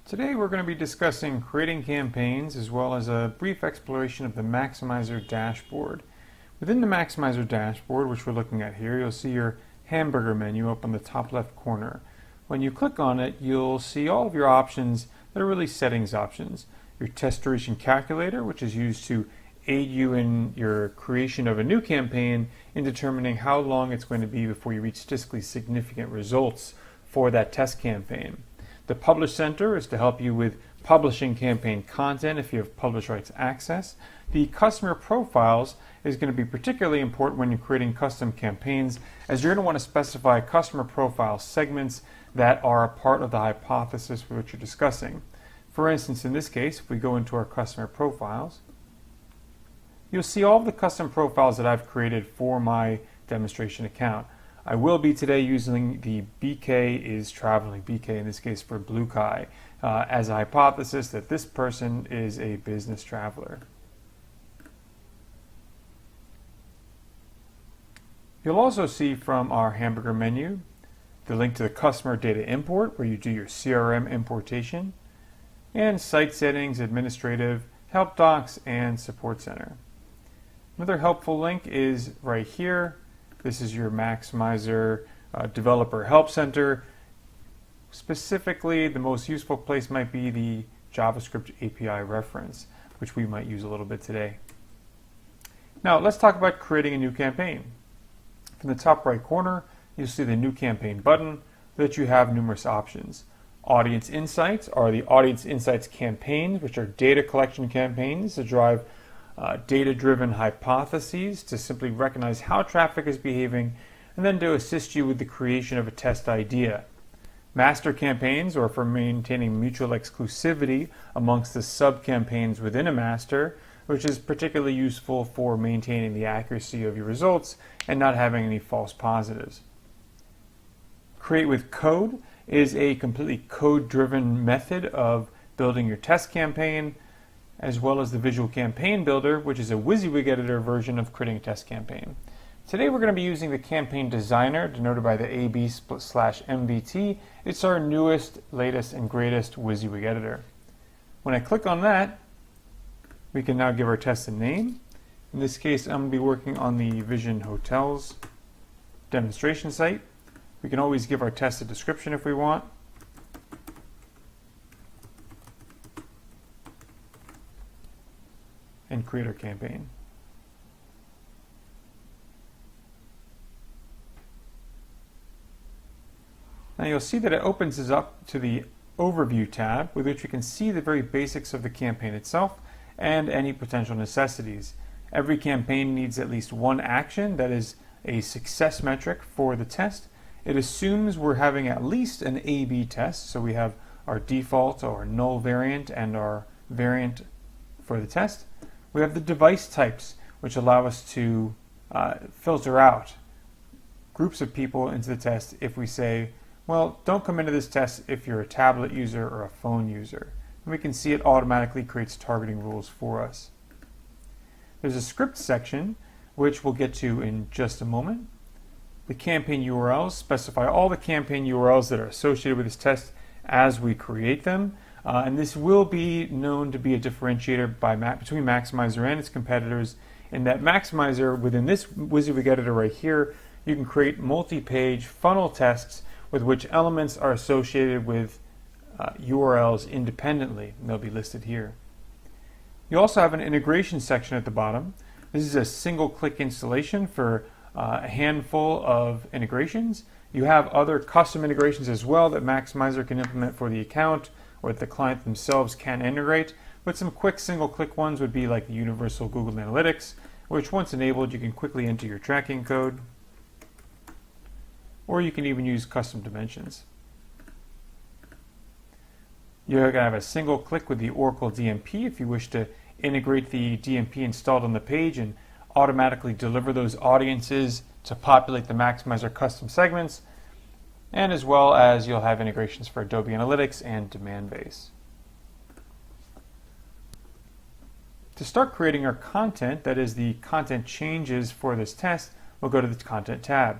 Today we're going to be discussing creating campaigns as well as a brief exploration of the Maxymiser dashboard. Within the Maxymiser dashboard, which we're looking at here, you'll see your hamburger menu up on the top left corner. When you click on it, you'll see all of your options that are really settings options. Your test duration calculator, which is used to aid you in your creation of a new campaign in determining how long it's going to be before you reach statistically significant results for that test campaign. The Publish Center is to help you with publishing campaign content if you have publish rights access. The Customer Profiles is going to be particularly important when you're creating custom campaigns, as you're going to want to specify customer profile segments that are a part of the hypothesis for which you're discussing. For instance, in this case, if we go into our Customer Profiles, you'll see all of the custom profiles that I've created for my demonstration account. I will be today using the BK is traveling, BK in this case for Blue Kai, as a hypothesis that this person is a business traveler. You'll also see from our hamburger menu the link to the customer data import, where you do your CRM importation, and site settings, administrative, help docs, and support center. Another helpful link is right here. This is your Maxymiser Developer Help Center. Specifically, the most useful place might be the JavaScript API reference, which we might use a little bit today. Now, let's talk about creating a new campaign. From the top right corner, you'll see the New Campaign button that you have numerous options. Audience Insights are the Audience Insights campaigns, which are data collection campaigns to drive data-driven hypotheses to simply recognize how traffic is behaving and then to assist you with the creation of a test idea. Master campaigns are for maintaining mutual exclusivity amongst the sub-campaigns within a master, which is particularly useful for maintaining the accuracy of your results and not having any false positives. Create with Code is a completely code-driven method of building your test campaign, as well as the Visual Campaign Builder, which is a WYSIWYG editor version of creating a test campaign. Today we're going to be using the Campaign Designer, denoted by the AB/MVT. It's our newest, latest, and greatest WYSIWYG editor. When I click on that, we can now give our test a name. In this case, I'm going to be working on the Vision Hotels demonstration site. We can always give our test a description if we want. And create our campaign. Now you'll see that it opens us up to the Overview tab, with which we can see the very basics of the campaign itself and any potential necessities. Every campaign needs at least one action that is a success metric for the test. It assumes we're having at least an A/B test, so we have our default or null variant and our variant for the test. We have the device types, which allow us to filter out groups of people into the test if we say, well, don't come into this test if you're a tablet user or a phone user. And we can see it automatically creates targeting rules for us. There's a script section, which we'll get to in just a moment. The campaign URLs specify all the campaign URLs that are associated with this test as we create them. And this will be known to be a differentiator between Maxymiser and its competitors, in that Maxymiser, within this WYSIWYG editor right here, you can create multi-page funnel tests with which elements are associated with URLs independently, and they'll be listed here. You also have an integration section at the bottom. This is a single-click installation for a handful of integrations. You have other custom integrations as well that Maxymiser can implement for the account, or that the client themselves can integrate, but some quick single-click ones would be like the Universal Google Analytics, which once enabled you can quickly enter your tracking code, or you can even use custom dimensions. You're going to have a single click with the Oracle DMP if you wish to integrate the DMP installed on the page and automatically deliver those audiences to populate the Maxymiser custom segments, and as well as you'll have integrations for Adobe Analytics and Demandbase. To start creating our content, that is the content changes for this test, we'll go to the Content tab.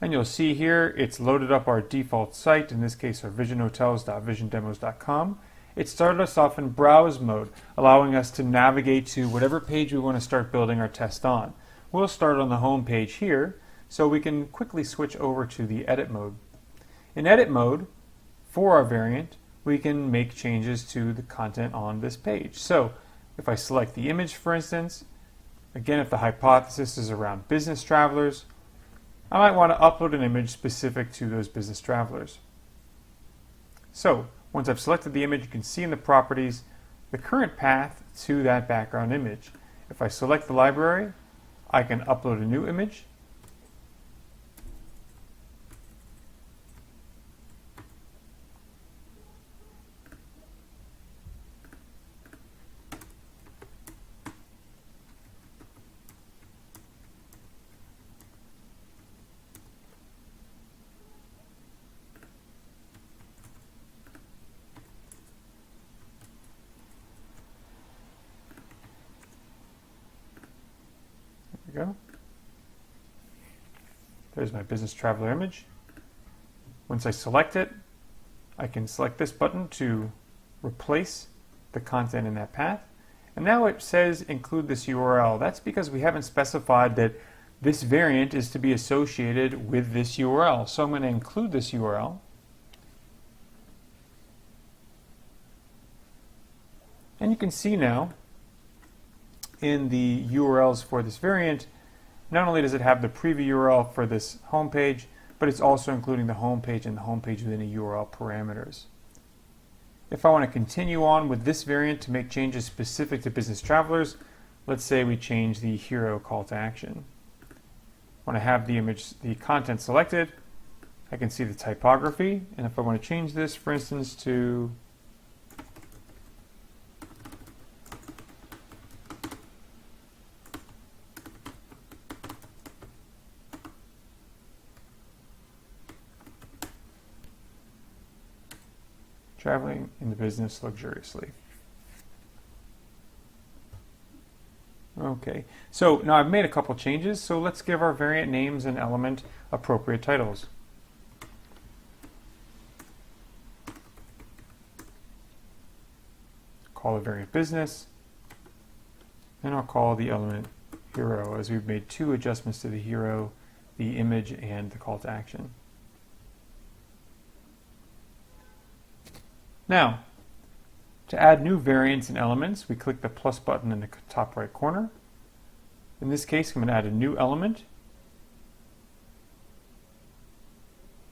And you'll see here it's loaded up our default site, in this case our visionhotels.visiondemos.com. It started us off in browse mode, allowing us to navigate to whatever page we want to start building our test on. We'll start on the home page here, so we can quickly switch over to the edit mode. In edit mode, for our variant, we can make changes to the content on this page. So if I select the image, for instance, again, if the hypothesis is around business travelers, I might want to upload an image specific to those business travelers. So once I've selected the image, you can see in the properties the current path to that background image. If I select the library, I can upload a new image. Go. There's my business traveler image. Once I select it, I can select this button to replace the content in that path. And now it says include this URL. That's because we haven't specified that this variant is to be associated with this URL. So I'm going to include this URL. And you can see now in the URLs for this variant, not only does it have the preview URL for this home page, but it's also including the home page and the home page within the URL parameters. If I want to continue on with this variant to make changes specific to business travelers, let's say we change the hero call to action. When I have the image, the content selected, I can see the typography, and if I want to change this, for instance, to traveling in the business luxuriously. Okay, so now I've made a couple changes, so let's give our variant names and element appropriate titles. Call the variant business, and I'll call the element hero, as we've made two adjustments to the hero, the image, and the call to action. Now, to add new variants and elements, we click the plus button in the top right corner. In this case, I'm going to add a new element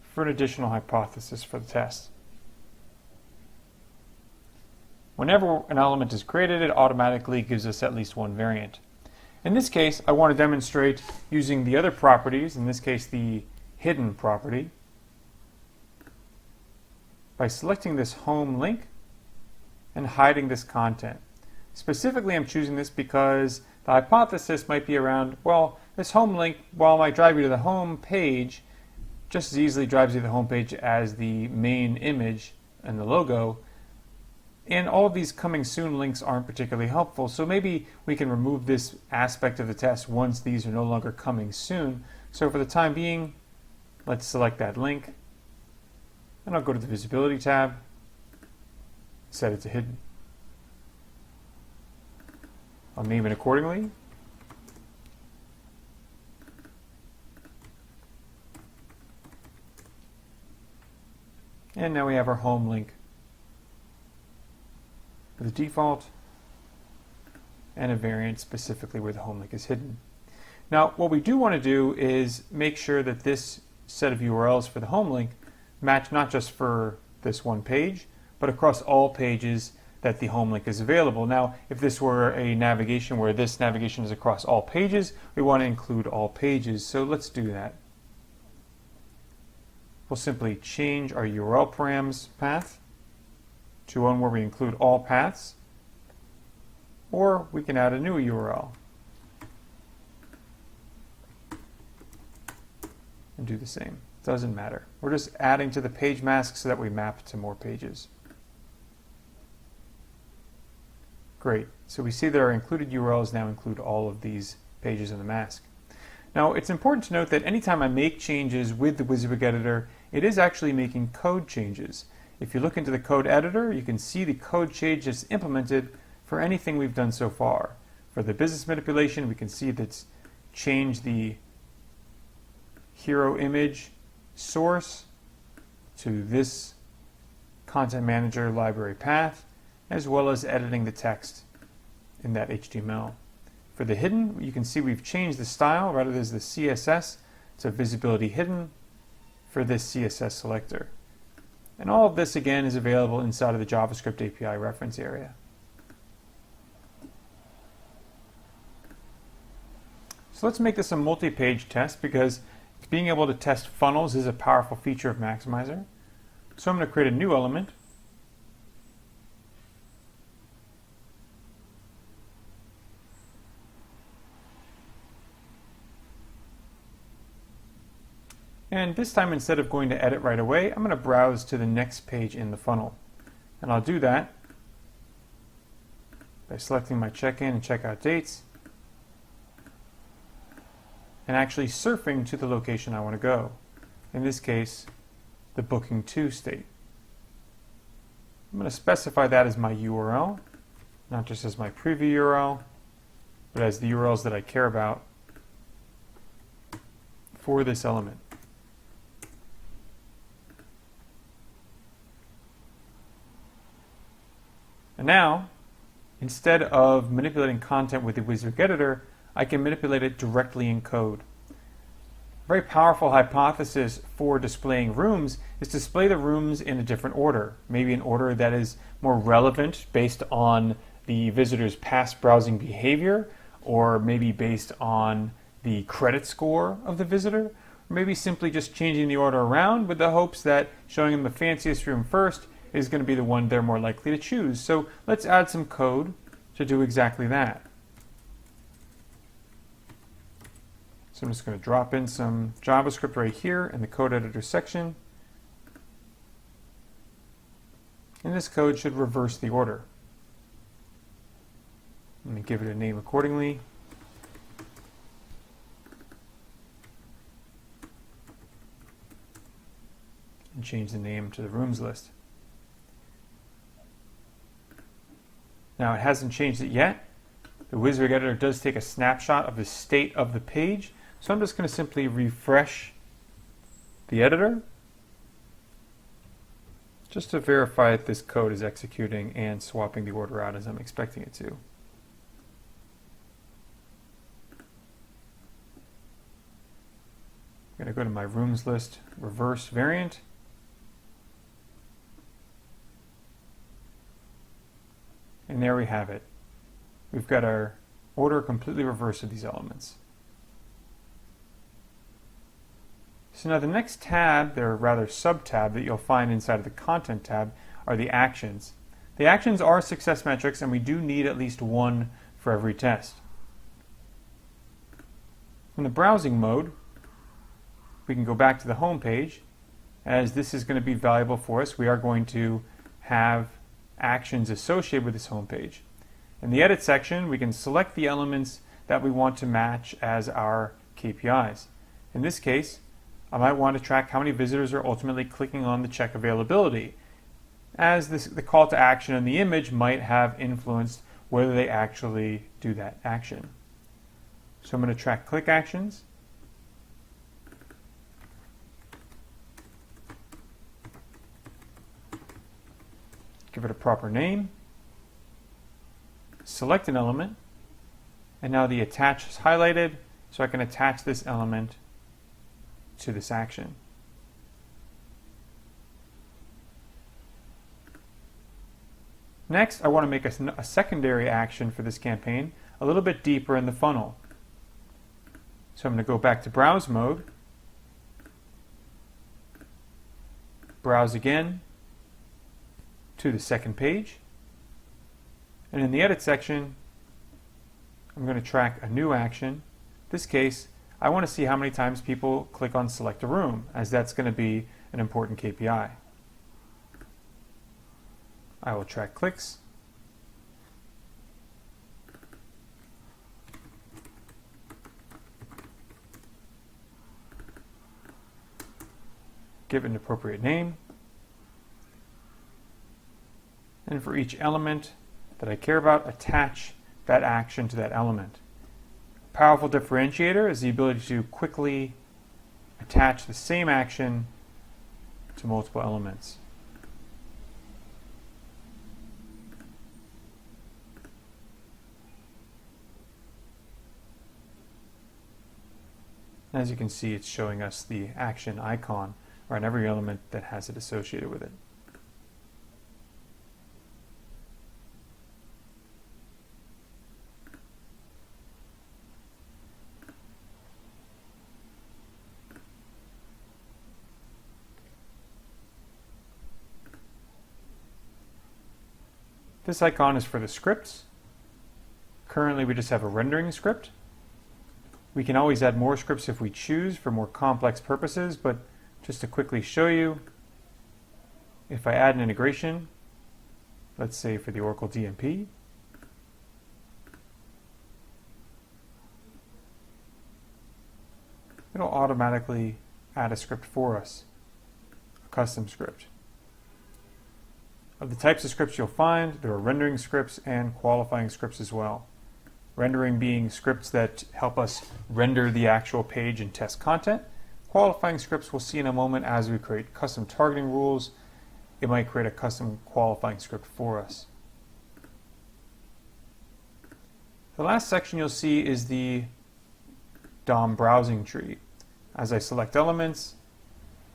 for an additional hypothesis for the test. Whenever an element is created, it automatically gives us at least one variant. In this case, I want to demonstrate using the other properties, in this case the hidden property, by selecting this home link and hiding this content. Specifically, I'm choosing this because the hypothesis might be around, well, this home link, while it might drive you to the home page, just as easily drives you to the home page as the main image and the logo. And all of these coming soon links aren't particularly helpful, so maybe we can remove this aspect of the test once these are no longer coming soon. So for the time being, let's select that link. And I'll go to the Visibility tab, set it to Hidden. I'll name it accordingly. And now we have our home link with the default and a variant specifically where the home link is hidden. Now, what we do want to do is make sure that this set of URLs for the home link match not just for this one page, but across all pages that the home link is available. Now, if this were a navigation where this navigation is across all pages, we want to include all pages. So let's do that. We'll simply change our URL params path to one where we include all paths, or we can add a new URL and do the same. Doesn't matter. We're just adding to the page mask so that we map to more pages. Great. So we see that our included URLs now include all of these pages in the mask. Now, it's important to note that anytime I make changes with the WYSIWYG editor, it is actually making code changes. If you look into the code editor, you can see the code changes implemented for anything we've done so far. For the business manipulation, we can see that's changed the hero image source to this content manager library path, as well as editing the text in that HTML. For the hidden, you can see we've changed the style rather than the CSS to visibility hidden for this CSS selector. And all of this again is available inside of the JavaScript API reference area. So let's make this a multi-page test, because being able to test funnels is a powerful feature of Maxymiser. So I'm going to create a new element. And this time, instead of going to edit right away, I'm going to browse to the next page in the funnel. And I'll do that by selecting my check-in and checkout dates and actually surfing to the location I want to go. In this case, the booking to state. I'm going to specify that as my URL, not just as my preview URL, but as the URLs that I care about for this element. And now, instead of manipulating content with the WYSIWYG editor, I can manipulate it directly in code. A very powerful hypothesis for displaying rooms is to display the rooms in a different order, maybe an order that is more relevant based on the visitor's past browsing behavior, or maybe based on the credit score of the visitor, or maybe simply just changing the order around with the hopes that showing them the fanciest room first is going to be the one they're more likely to choose. So let's add some code to do exactly that. So I'm just going to drop in some JavaScript right here in the code editor section. And this code should reverse the order. Let me give it a name accordingly. And change the name to the rooms list. Now, it hasn't changed it yet. The WYSIWYG editor does take a snapshot of the state of the page. So I'm just going to simply refresh the editor just to verify that this code is executing and swapping the order out as I'm expecting it to. I'm going to go to my rooms list reverse variant. And there we have it. We've got our order completely reversed of these elements. So now the next tab, or rather sub-tab, that you'll find inside of the Content tab are the actions. The actions are success metrics, and we do need at least one for every test. In the browsing mode, we can go back to the home page. As this is going to be valuable for us, we are going to have actions associated with this home page. In the edit section, we can select the elements that we want to match as our KPIs. In this case, I might want to track how many visitors are ultimately clicking on the check availability, as the call to action in the image might have influenced whether they actually do that action. So I'm going to track click actions. Give it a proper name. Select an element. And now the attach is highlighted, so I can attach this element to this action. Next, I want to make a secondary action for this campaign a little bit deeper in the funnel. So I'm going to go back to browse mode, browse again to the second page, and in the edit section, I'm going to track a new action. In this case, I want to see how many times people click on select a room, as that's going to be an important KPI. I will track clicks. give it an appropriate name. And for each element that I care about, attach that action to that element. A powerful differentiator is the ability to quickly attach the same action to multiple elements. As you can see, it's showing us the action icon on every element that has it associated with it. This icon is for the scripts. Currently, we just have a rendering script. We can always add more scripts if we choose for more complex purposes, but just to quickly show you, if I add an integration, let's say for the Oracle DMP, it'll automatically add a script for us, a custom script. Of the types of scripts you'll find, there are rendering scripts and qualifying scripts as well. Rendering being scripts that help us render the actual page and test content. Qualifying scripts we'll see in a moment as we create custom targeting rules. It might create a custom qualifying script for us. The last section you'll see is the DOM browsing tree. As I select elements,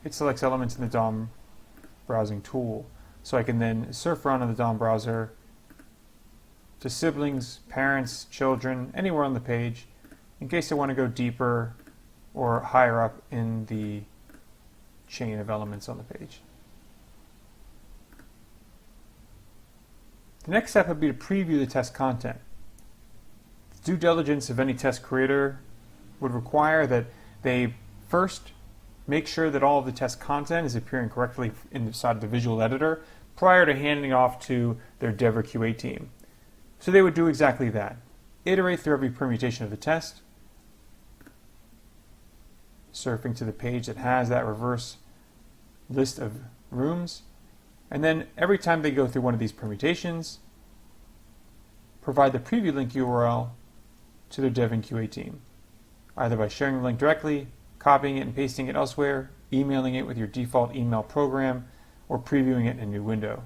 it selects elements in the DOM browsing tool. So I can then surf around in the DOM browser to siblings, parents, children, anywhere on the page, in case I want to go deeper or higher up in the chain of elements on the page. The next step would be to preview the test content. The due diligence of any test creator would require that they first make sure that all of the test content is appearing correctly inside of the visual editor prior to handing off to their dev or QA team. So they would do exactly that. Iterate through every permutation of the test, surfing to the page that has that reverse list of rooms, and then every time they go through one of these permutations, provide the preview link URL to their dev and QA team, either by sharing the link directly, copying it and pasting it elsewhere, emailing it with your default email program, or previewing it in a new window.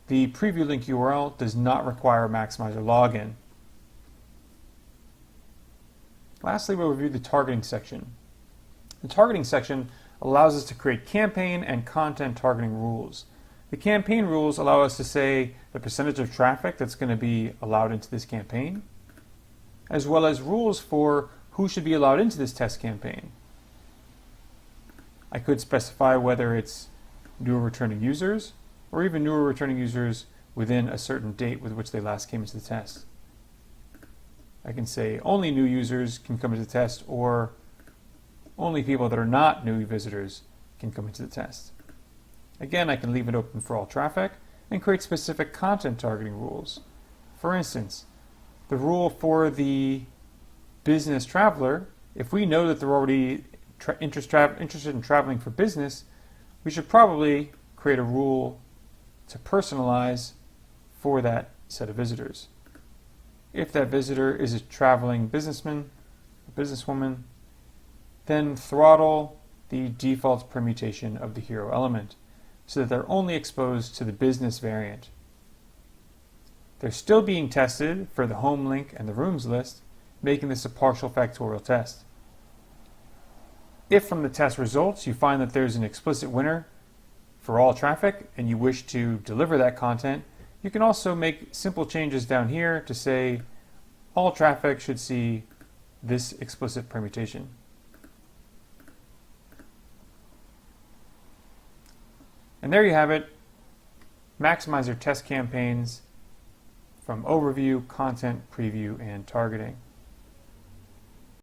The preview link URL does not require a Maxymiser login. Lastly, we'll review the targeting section. The targeting section allows us to create campaign and content targeting rules. The campaign rules allow us to say the percentage of traffic that's going to be allowed into this campaign, as well as rules for who should be allowed into this test campaign. I could specify whether it's newer returning users or even newer returning users within a certain date with which they last came into the test. I can say only new users can come into the test, or only people that are not new visitors can come into the test. Again, I can leave it open for all traffic and create specific content targeting rules. For instance, the rule for the business traveler, if we know that they're already interested in traveling for business, we should probably create a rule to personalize for that set of visitors. If that visitor is a traveling businessman, a businesswoman, then throttle the default permutation of the hero element so that they're only exposed to the business variant. They're still being tested for the home link and the rooms list, making this a partial factorial test. If from the test results you find that there's an explicit winner for all traffic and you wish to deliver that content, you can also make simple changes down here to say all traffic should see this explicit permutation. And there you have it, Maxymiser test campaigns from overview, content, preview, and targeting.